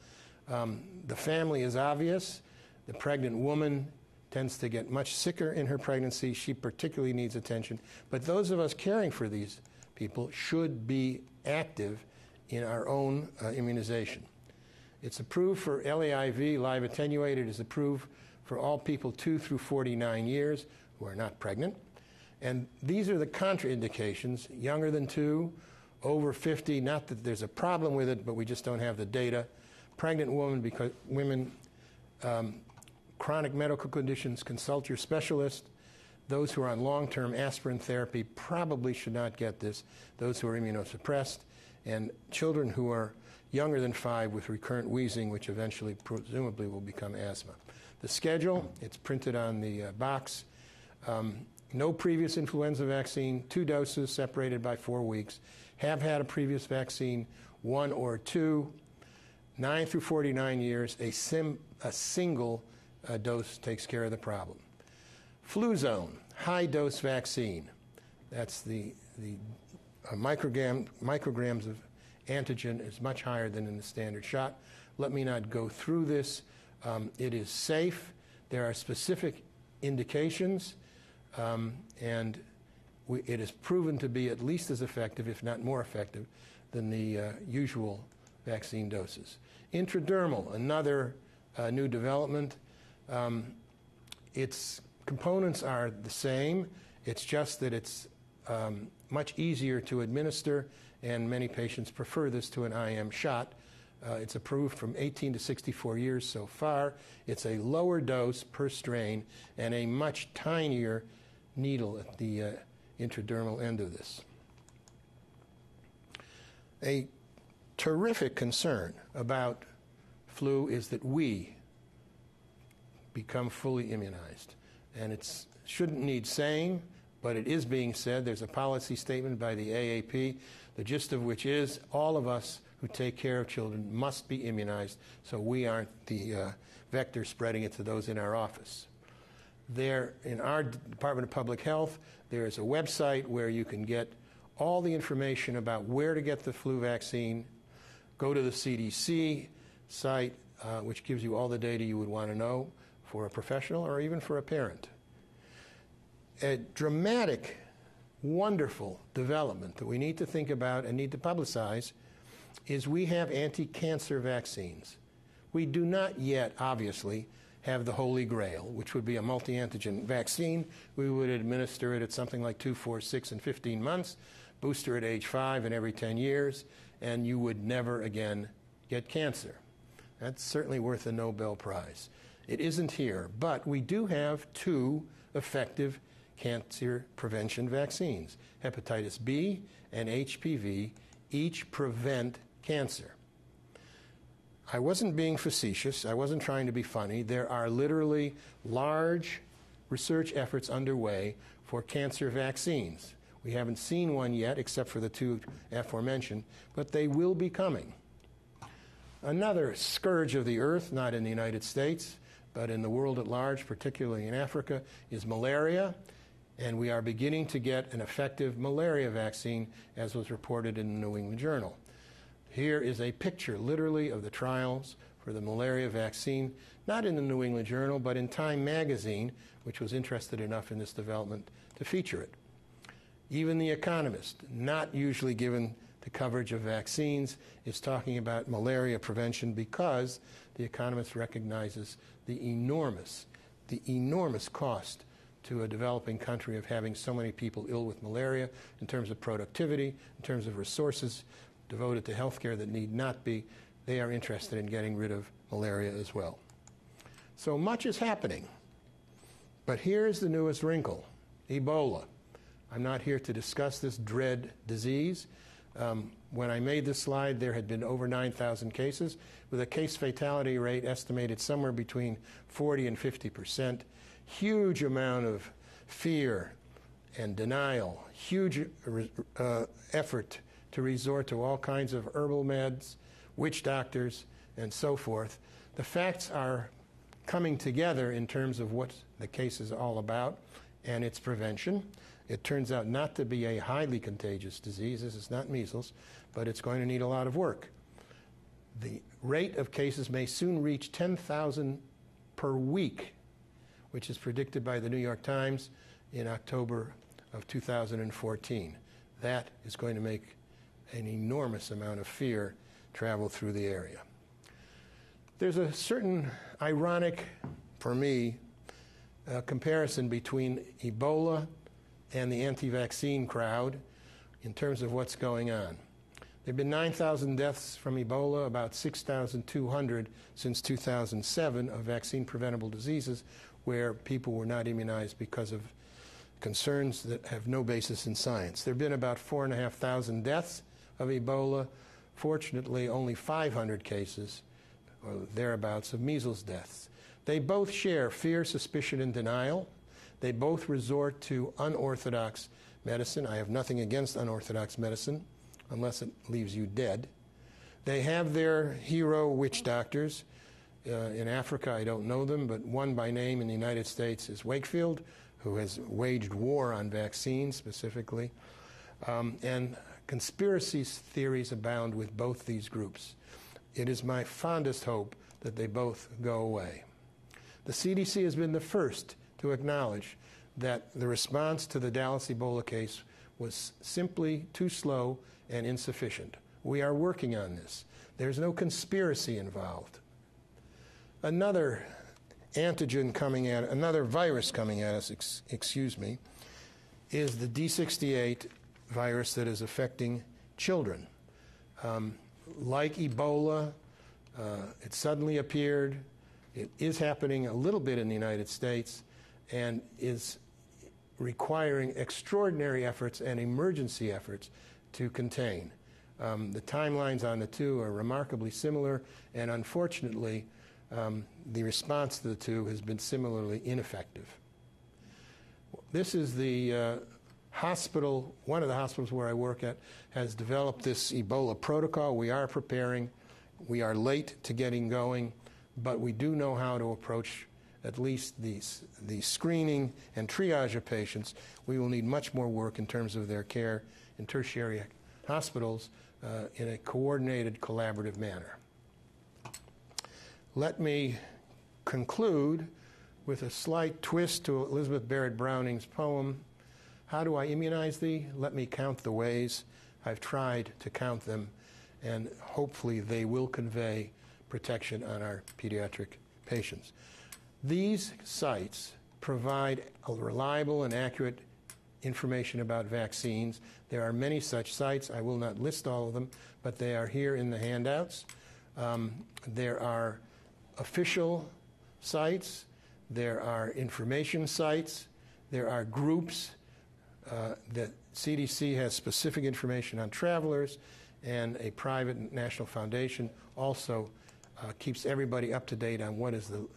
The family is obvious. The pregnant woman tends to get much sicker in her pregnancy. She particularly needs attention. But those of us caring for these people should be active in our own immunization. It's approved for LAIV, live attenuated, is approved for all people 2 through 49 years who are not pregnant. And these are the contraindications: younger than 2, over 50, not that there's a problem with it, but we just don't have the data. Pregnant women, chronic medical conditions, consult your specialist. Those who are on long-term aspirin therapy probably should not get this. Those who are immunosuppressed, and children who are younger than 5 with recurrent wheezing, which eventually presumably will become asthma. The schedule, it's printed on the box. No previous influenza vaccine, 2 doses separated by 4 weeks. Have had a previous vaccine, 1 or 2. 9 through 49 years, a single dose takes care of the problem. Fluzone, high-dose vaccine. That's the micrograms of antigen is much higher than in the standard shot. Let me not go through this. It is safe. There are specific indications, and it is proven to be at least as effective, if not more effective, than the usual vaccine doses. Intradermal, another new development. Its components are the same. It's just that it's much easier to administer, and many patients prefer this to an IM shot. It's approved from 18 to 64 years so far. It's a lower dose per strain and a much tinier needle at the intradermal end of this. A terrific concern about flu is that we become fully immunized. And it shouldn't need saying, but it is being said. There's a policy statement by the AAP, the gist of which is all of us who take care of children must be immunized so we aren't the vector spreading it to those in our office. There, in our Department of Public Health, there is a website where you can get all the information about where to get the flu vaccine. Go to the CDC site, which gives you all the data you would want to know for a professional or even for a parent. A dramatic, wonderful development that we need to think about and need to publicize is we have anti-cancer vaccines. We do not yet, obviously, have the Holy Grail, which would be a multi-antigen vaccine. We would administer it at something like 2, 4, 6, and 15 months, booster at age 5 and every 10 years, and you would never again get cancer. That's certainly worth a Nobel Prize. It isn't here, but we do have 2 effective cancer prevention vaccines. Hepatitis B and HPV each prevent cancer. I wasn't being facetious. I wasn't trying to be funny. There are literally large research efforts underway for cancer vaccines. We haven't seen one yet, except for the 2 aforementioned, but they will be coming. Another scourge of the earth, not in the United States, but in the world at large, particularly in Africa, is malaria, and we are beginning to get an effective malaria vaccine, as was reported in the New England Journal. Here is a picture, literally, of the trials for the malaria vaccine, not in the New England Journal, but in Time magazine, which was interested enough in this development to feature it. Even The Economist, not usually given the coverage of vaccines, is talking about malaria prevention because The Economist recognizes the enormous cost to a developing country of having so many people ill with malaria in terms of productivity, in terms of resources devoted to healthcare that need not be. They are interested in getting rid of malaria as well. So much is happening. But here's the newest wrinkle, Ebola. I'm not here to discuss this dread disease. When I made this slide, there had been over 9,000 cases, with a case fatality rate estimated somewhere between 40 and 50%. Huge amount of fear and denial, huge effort to resort to all kinds of herbal meds, witch doctors, and so forth. The facts are coming together in terms of what the case is all about and its prevention. It turns out not to be a highly contagious disease. This is not measles, but it's going to need a lot of work. The rate of cases may soon reach 10,000 per week, which is predicted by the New York Times in October of 2014. That is going to make an enormous amount of fear travel through the area. There's a certain ironic, for me, comparison between Ebola and the anti-vaccine crowd in terms of what's going on. There have been 9,000 deaths from Ebola, about 6,200 since 2007 of vaccine-preventable diseases where people were not immunized because of concerns that have no basis in science. There have been about 4,500 deaths of Ebola. Fortunately, only 500 cases, or thereabouts, of measles deaths. They both share fear, suspicion, and denial. They both resort to unorthodox medicine. I have nothing against unorthodox medicine, unless it leaves you dead. They have their hero witch doctors. In Africa, I don't know them, but one by name in the United States is Wakefield, who has waged war on vaccines specifically. And conspiracy theories abound with both these groups. It is my fondest hope that they both go away. The CDC has been the first to acknowledge that the response to the Dallas Ebola case was simply too slow and insufficient. We are working on this. There's no conspiracy involved. Another antigen coming at, another virus coming at us, is the D68 virus that is affecting children. Like Ebola, it suddenly appeared. It is happening a little bit in the United States and is requiring extraordinary efforts and emergency efforts to contain. The timelines on the two are remarkably similar, and unfortunately, the response to the two has been similarly ineffective. This is the hospital, one of the hospitals where I work at, has developed this Ebola protocol. We are preparing. We are late to getting going, but we do know how to approach at least the screening and triage of patients. We will need much more work in terms of their care in tertiary hospitals in a coordinated, collaborative manner. Let me conclude with a slight twist to Elizabeth Barrett Browning's poem, "How do I immunize thee? Let me count the ways." I've tried to count them, and hopefully they will convey protection on our pediatric patients. These sites provide a reliable and accurate information about vaccines. There are many such sites. I will not list all of them, but they are here in the handouts. There are official sites. There are information sites. There are groups. The CDC has specific information on travelers, and a private national foundation also keeps everybody up to date on what is the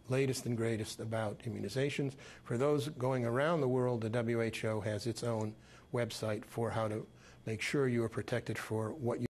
latest and greatest about immunizations. For those going around the world, the WHO has its own website for how to make sure you are protected for what you